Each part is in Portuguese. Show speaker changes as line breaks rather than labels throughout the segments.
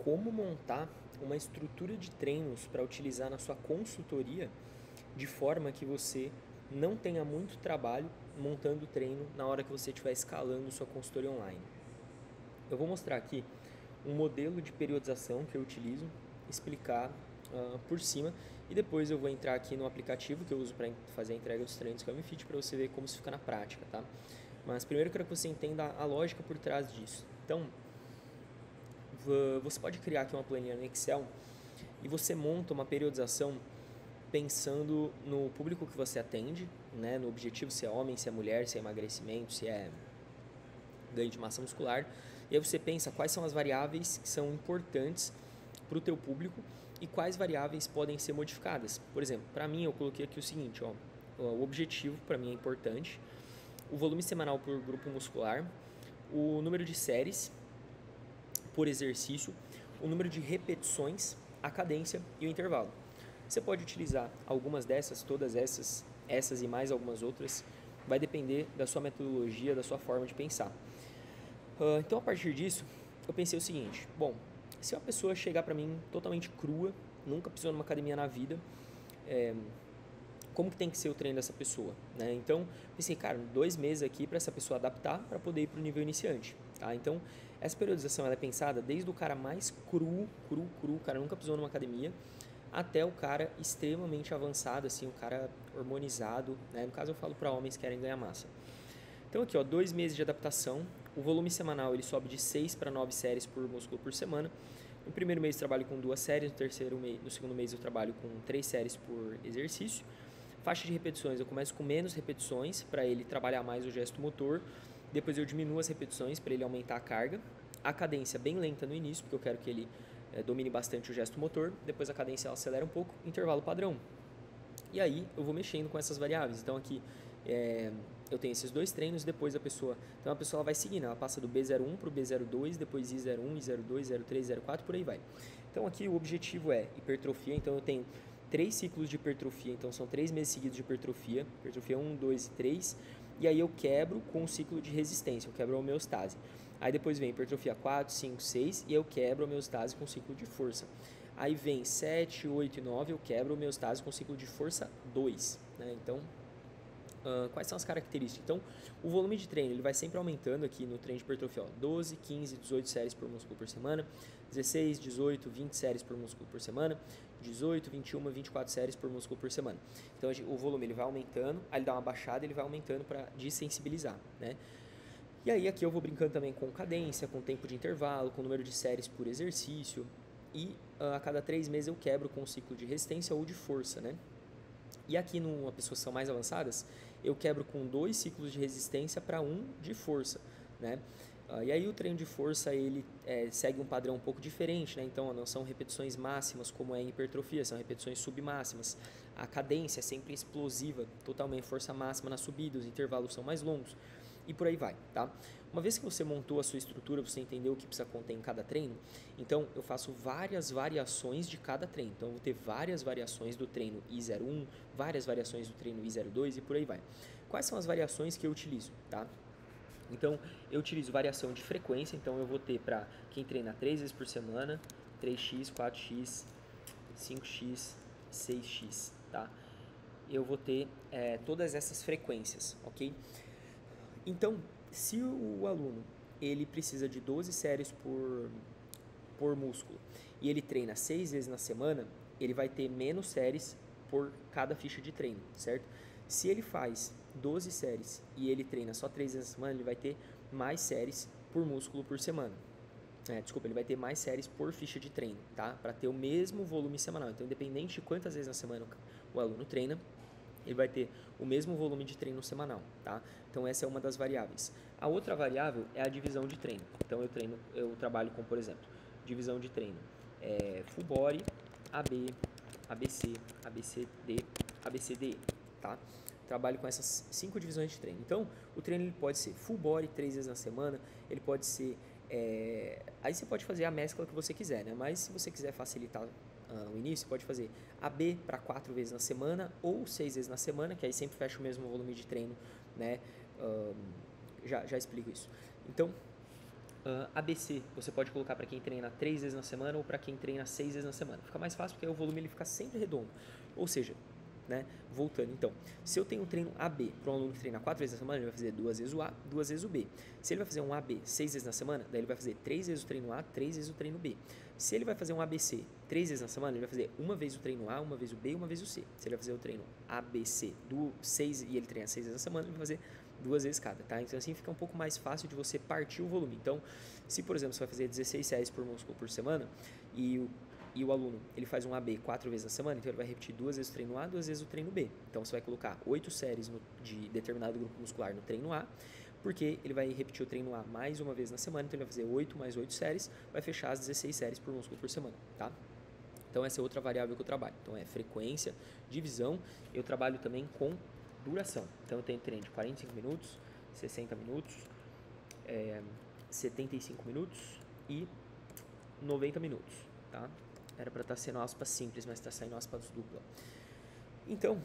como montar uma estrutura de treinos para utilizar na sua consultoria de forma que você não tenha muito trabalho montando o treino na hora que você estiver escalando sua consultoria online. Eu vou mostrar aqui um modelo de periodização que eu utilizo, explicar por cima e depois eu vou entrar aqui no aplicativo que eu uso para fazer a entrega dos treinos, que é o MFit, para você ver como isso fica na prática, tá? Mas primeiro eu quero que você entenda a lógica por trás disso. Então, você pode criar aqui uma planilha no Excel e você monta uma periodização pensando no público que você atende, né, no objetivo, se é homem, se é mulher, se é emagrecimento, se é ganho de massa muscular. E aí você pensa quais são as variáveis que são importantes para o teu público e quais variáveis podem ser modificadas. Por exemplo, para mim eu coloquei aqui o seguinte, ó, o objetivo para mim é importante, o volume semanal por grupo muscular, o número de séries por exercício, o número de repetições, a cadência e o intervalo. Você pode utilizar algumas dessas, todas essas e mais algumas outras, vai depender da sua metodologia, da sua forma de pensar. Então, a partir disso, eu pensei o seguinte, bom, se uma pessoa chegar para mim totalmente crua, nunca pisou numa academia na vida, como que tem que ser o treino dessa pessoa, né? Então, pensei, cara, 2 meses aqui para essa pessoa adaptar para poder ir para o nível iniciante, tá? Então, essa periodização ela é pensada desde o cara mais cru, o cara nunca pisou numa academia, até o cara extremamente avançado, assim, o cara hormonizado, né? No caso eu falo para homens que querem ganhar massa. Então aqui, ó, 2 meses de adaptação, o volume semanal ele sobe de 6 para 9 séries por músculo por semana. No primeiro mês eu trabalho com 2 séries, no segundo mês eu trabalho com 3 séries por exercício. Faixa de repetições, eu começo com menos repetições para ele trabalhar mais o gesto motor, depois eu diminuo as repetições para ele aumentar a carga. A cadência bem lenta no início, porque eu quero que ele domine bastante o gesto motor, depois a cadência ela acelera um pouco, intervalo padrão. E aí eu vou mexendo com essas variáveis. Então aqui eu tenho esses 2 treinos, depois então a pessoa vai seguindo, ela passa do B01 para o B02, depois I01, I02, I03, I04, por aí vai. Então aqui o objetivo é hipertrofia, então eu tenho 3 ciclos de hipertrofia, então são 3 meses seguidos de hipertrofia 1, 2 e 3, e aí eu quebro com um ciclo de resistência, eu quebro a homeostase. Aí depois vem hipertrofia 4, 5, 6 e eu quebro a homeostase com ciclo de força. Aí vem 7, 8 e 9, eu quebro a homeostase com ciclo de força 2, né? Então, quais são as características? Então, o volume de treino ele vai sempre aumentando aqui no treino de hipertrofia, ó, 12, 15, 18 séries por músculo por semana, 16, 18, 20 séries por músculo por semana, 18, 21, 24 séries por músculo por semana. Então, o volume ele vai aumentando, aí ele dá uma baixada, ele vai aumentando para desensibilizar, né? E aí aqui eu vou brincando também com cadência, com tempo de intervalo, com número de séries por exercício, e a cada 3 meses eu quebro com o ciclo de resistência ou de força, né? E aqui numa pessoas que são mais avançadas, eu quebro com 2 ciclos de resistência para 1 de força, né? E aí o treino de força ele segue um padrão um pouco diferente, né? Então não são repetições máximas como é em hipertrofia, são repetições submáximas. A cadência é sempre explosiva, totalmente força máxima na subida, os intervalos são mais longos e por aí vai, tá? Uma vez que você montou a sua estrutura, você entendeu o que precisa conter em cada treino, então eu faço várias variações de cada treino. Então eu vou ter várias variações do treino I01, várias variações do treino I02 e por aí vai. Quais são as variações que eu utilizo, tá? Então eu utilizo variação de frequência, então eu vou ter para quem treina 3 vezes por semana, 3x, 4x, 5x, 6x, tá? Eu vou ter todas essas frequências, ok? Então, se o aluno ele precisa de 12 séries por músculo e ele treina 6 vezes na semana, ele vai ter menos séries por cada ficha de treino, certo? Se ele faz 12 séries e ele treina só 3 vezes na semana, ele vai ter mais séries por músculo por semana. Ele vai ter mais séries por ficha de treino, tá? Para ter o mesmo volume semanal. Então, independente de quantas vezes na semana o aluno treina, ele vai ter o mesmo volume de treino semanal, tá? Então essa é uma das variáveis. A outra variável é a divisão de treino. Então eu trabalho com, por exemplo, divisão de treino, full body, AB, ABC, ABCD, ABCDE, tá? Trabalho com essas 5 divisões de treino. Então o treino ele pode ser full body 3 vezes na semana, ele pode ser aí você pode fazer a mescla que você quiser, né? Mas se você quiser facilitar o início, você pode fazer AB para 4 vezes na semana ou 6 vezes na semana, que aí sempre fecha o mesmo volume de treino, né? Já explico isso. Então, ABC, você pode colocar para quem treina 3 vezes na semana ou para quem treina 6 vezes na semana. Fica mais fácil porque aí o volume ele fica sempre redondo. Ou seja, né, voltando, então, se eu tenho um treino AB para um aluno que treina 4 vezes na semana, ele vai fazer 2 vezes o A, 2 vezes o B. Se ele vai fazer um AB 6 vezes na semana, daí ele vai fazer 3 vezes o treino A, 3 vezes o treino B. Se ele vai fazer um ABC 3 vezes na semana, ele vai fazer uma vez o treino A, uma vez o B e uma vez o C. Se ele vai fazer o treino ABC do 6 e ele treina 6 vezes na semana, ele vai fazer 2 vezes cada, tá? Então assim fica um pouco mais fácil de você partir o volume. Então, se por exemplo você vai fazer 16 séries por músculo por semana e o aluno ele faz um AB 4 vezes na semana, então ele vai repetir 2 vezes o treino A, 2 vezes o treino B. Então você vai colocar 8 séries de determinado grupo muscular no treino A, porque ele vai repetir o treino A mais uma vez na semana, então ele vai fazer 8 mais 8 séries, vai fechar as 16 séries por músculo por semana, tá? Então essa é outra variável que eu trabalho. Então é frequência, divisão, eu trabalho também com duração. Então eu tenho treino de 45 minutos, 60 minutos, 75 minutos e 90 minutos, tá? Era para estar sendo aspas simples, mas está saindo aspas dupla. Então,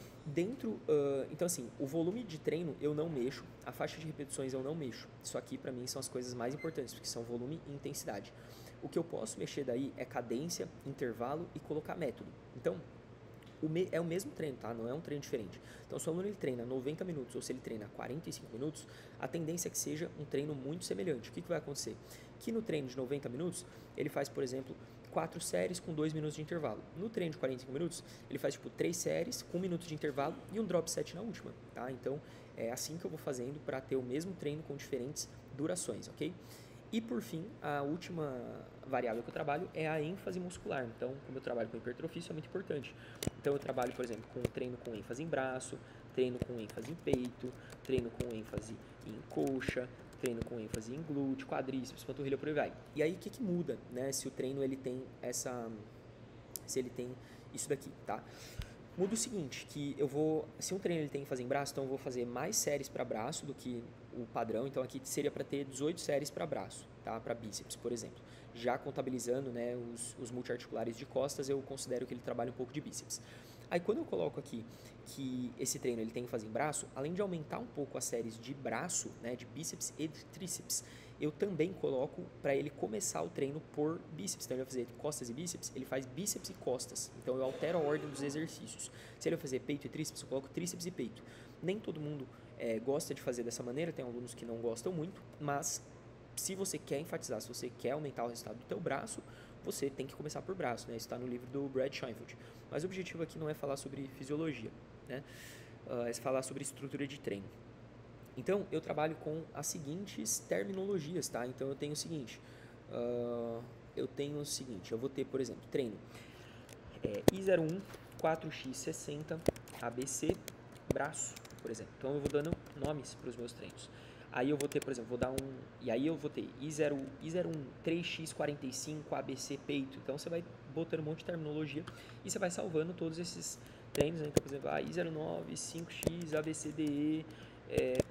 então assim, o volume de treino eu não mexo, a faixa de repetições eu não mexo. Isso aqui para mim são as coisas mais importantes, porque são volume e intensidade. O que eu posso mexer daí é cadência, intervalo e colocar método. Então, é o mesmo treino, tá? Não é um treino diferente. Então, se o aluno ele treina 90 minutos ou se ele treina 45 minutos, a tendência é que seja um treino muito semelhante. O que vai acontecer? Que no treino de 90 minutos, ele faz, por exemplo, 4 séries com 2 minutos de intervalo. No treino de 45 minutos, ele faz tipo 3 séries com 1 minuto de intervalo e um drop set na última, tá? Então, é assim que eu vou fazendo para ter o mesmo treino com diferentes durações, ok? E por fim, a última variável que eu trabalho é a ênfase muscular. Então, como eu trabalho com hipertrofia, isso é muito importante. Então, eu trabalho, por exemplo, com treino com ênfase em braço, treino com ênfase em peito, treino com ênfase em coxa, treino com ênfase em glúteo, quadríceps, panturrilha, por aí vai. E aí, o que muda, né, se o treino ele tem se ele tem isso daqui, tá? Muda o seguinte, que se um treino ele tem ênfase em braço, então eu vou fazer mais séries para braço do que o padrão, então aqui seria para ter 18 séries para braço, tá? Para bíceps, por exemplo. Já contabilizando, né, os multiarticulares de costas, eu considero que ele trabalha um pouco de bíceps. Aí quando eu coloco aqui que esse treino ele tem ênfase em braço, além de aumentar um pouco as séries de braço, né, de bíceps e de tríceps, eu também coloco para ele começar o treino por bíceps. Então ele vai fazer costas e bíceps, ele faz bíceps e costas. Então eu altero a ordem dos exercícios. Se ele vai fazer peito e tríceps, eu coloco tríceps e peito. Nem todo mundo gosta de fazer dessa maneira, tem alunos que não gostam muito, mas se você quer enfatizar, se você quer aumentar o resultado do teu braço, você tem que começar por braço, né? Isso está no livro do Brad Schoenfeld. Mas o objetivo aqui não é falar sobre fisiologia, né? É falar sobre estrutura de treino. Então, eu trabalho com as seguintes terminologias, tá? Então, eu tenho o seguinte, eu vou ter, por exemplo, treino I01, 4x60, ABC, braço, por exemplo. Então, eu vou dando nomes para os meus treinos. Aí eu vou ter, por exemplo, e aí eu vou ter I01, 3x45, ABC, peito. Então, você vai botando um monte de terminologia e você vai salvando todos esses treinos, né? Então, por exemplo, I09, 5x, ABCDE,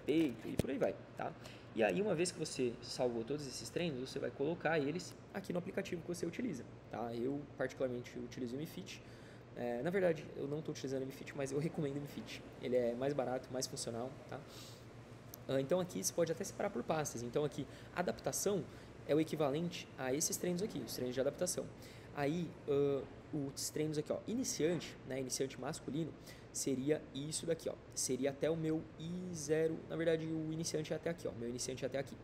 peito e por aí vai, tá? E aí, uma vez que você salvou todos esses treinos, você vai colocar eles aqui no aplicativo que você utiliza, tá? Eu, particularmente, utilizo o MFit. Na verdade, eu não estou utilizando o MFit, mas eu recomendo o MFit. Ele é mais barato, mais funcional, tá? Então, aqui você pode até separar por pastas. Então, aqui, adaptação é o equivalente a esses treinos aqui, os treinos de adaptação. Aí, os treinos aqui, ó, iniciante, né, iniciante masculino, seria isso daqui, ó, seria até o meu I0, na verdade o iniciante é até aqui, ó, meu iniciante é até aqui.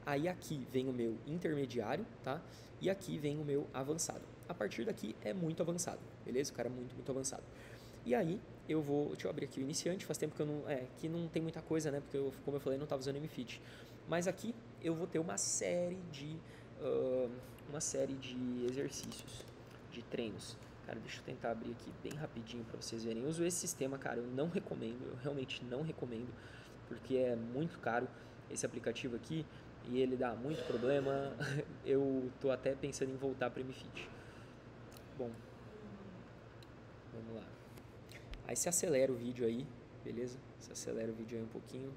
Aí aqui vem o meu intermediário, tá? E aqui vem o meu avançado. A partir daqui é muito avançado, beleza? O cara é muito, muito avançado. E aí deixa eu abrir aqui o iniciante, faz tempo que que não tem muita coisa, né? Porque como eu falei, não estava usando MFit. Mas aqui eu vou ter uma série de exercícios, de treinos. Cara, deixa eu tentar abrir aqui bem rapidinho para vocês verem. Eu uso esse sistema, cara, eu não recomendo, eu realmente não recomendo, porque é muito caro esse aplicativo aqui e ele dá muito problema. Eu tô até pensando em voltar para o MFit. Bom, vamos lá. Aí você acelera o vídeo aí, beleza? Você acelera o vídeo aí um pouquinho.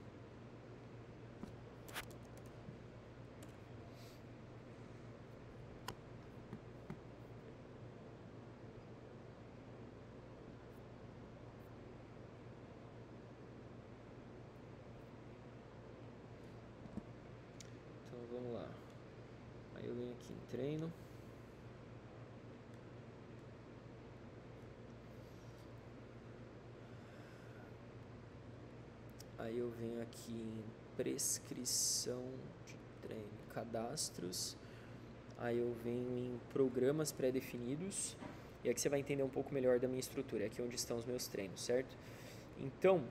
Então vamos lá. eu venho aqui em treino. Aí eu venho aqui em prescrição de treino, cadastros. Aí eu venho em programas pré-definidos. E aqui você vai entender um pouco melhor da minha estrutura. Aqui é onde estão os meus treinos, certo? Então,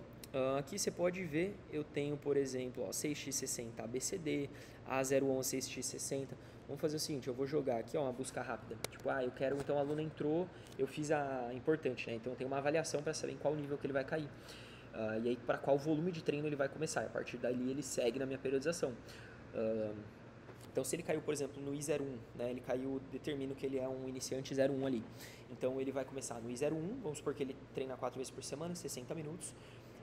aqui você pode ver, eu tenho, por exemplo, ó, 6x60 ABCD, A011 6x60. Vamos fazer o seguinte, eu vou jogar aqui, ó, uma busca rápida. Tipo, eu quero, então o aluno entrou, eu fiz a importante, né? Então eu tenho uma avaliação para saber em qual nível que ele vai cair. E aí para qual volume de treino ele vai começar. A partir dali ele segue na minha periodização. Então se ele caiu, por exemplo, no I01, né? Ele caiu, determino que ele é um iniciante 01 ali. Então ele vai começar no I01, vamos supor que ele treina 4 vezes por semana, 60 minutos.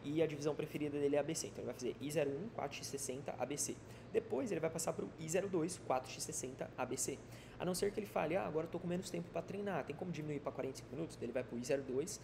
E a divisão preferida dele é ABC. Então ele vai fazer I01, 4x60, ABC. Depois ele vai passar para o I02, 4x60, ABC. A não ser que ele fale, agora eu estou com menos tempo para treinar, tem como diminuir para 45 minutos? Ele vai para o I02,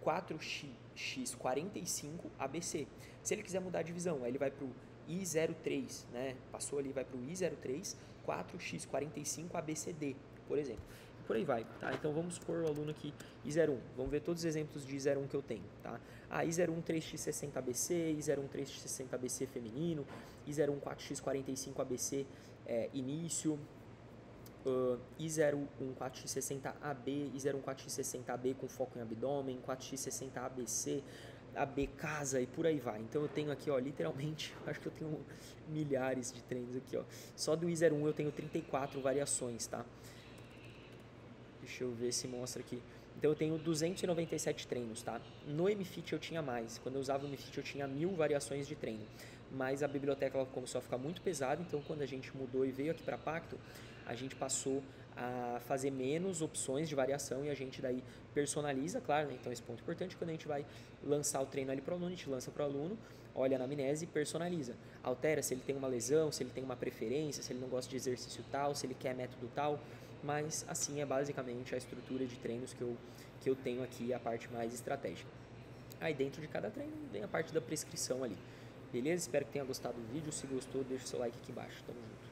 4x45 ABC. Se ele quiser mudar a divisão, aí ele vai para o I03, né? Passou ali, vai para o I03, 4x45 ABCD, por exemplo. Por aí vai, tá? Então vamos supor o aluno aqui I01. Vamos ver todos os exemplos de I01 que eu tenho, tá? I01 3x60 ABC, I01 3x60 ABC feminino, I01 4x45 ABC início, I01 4x60 AB, I01 4x60 AB com foco em abdômen, 4x60 ABC, AB casa e por aí vai. Então eu tenho aqui, ó, literalmente, acho que eu tenho milhares de treinos aqui, ó. Só do I01 eu tenho 34 variações, tá? Deixa eu ver se mostra aqui. Então eu tenho 297 treinos, tá? No MFIT eu tinha mais. Quando eu usava o MFIT eu tinha 1000 variações de treino. Mas a biblioteca ela começou a ficar muito pesada, então quando a gente mudou e veio aqui para Pacto, a gente passou a fazer menos opções de variação e a gente daí personaliza, claro, né? Então esse ponto é importante, quando a gente vai lançar o treino ali para o aluno, a gente lança para o aluno, olha a anamnese e personaliza. Altera se ele tem uma lesão, se ele tem uma preferência, se ele não gosta de exercício tal, se ele quer método tal, mas assim é basicamente a estrutura de treinos que eu tenho aqui, a parte mais estratégica. Aí dentro de cada treino vem a parte da prescrição ali. Beleza? Espero que tenha gostado do vídeo. Se gostou, deixa o seu like aqui embaixo. Tamo junto.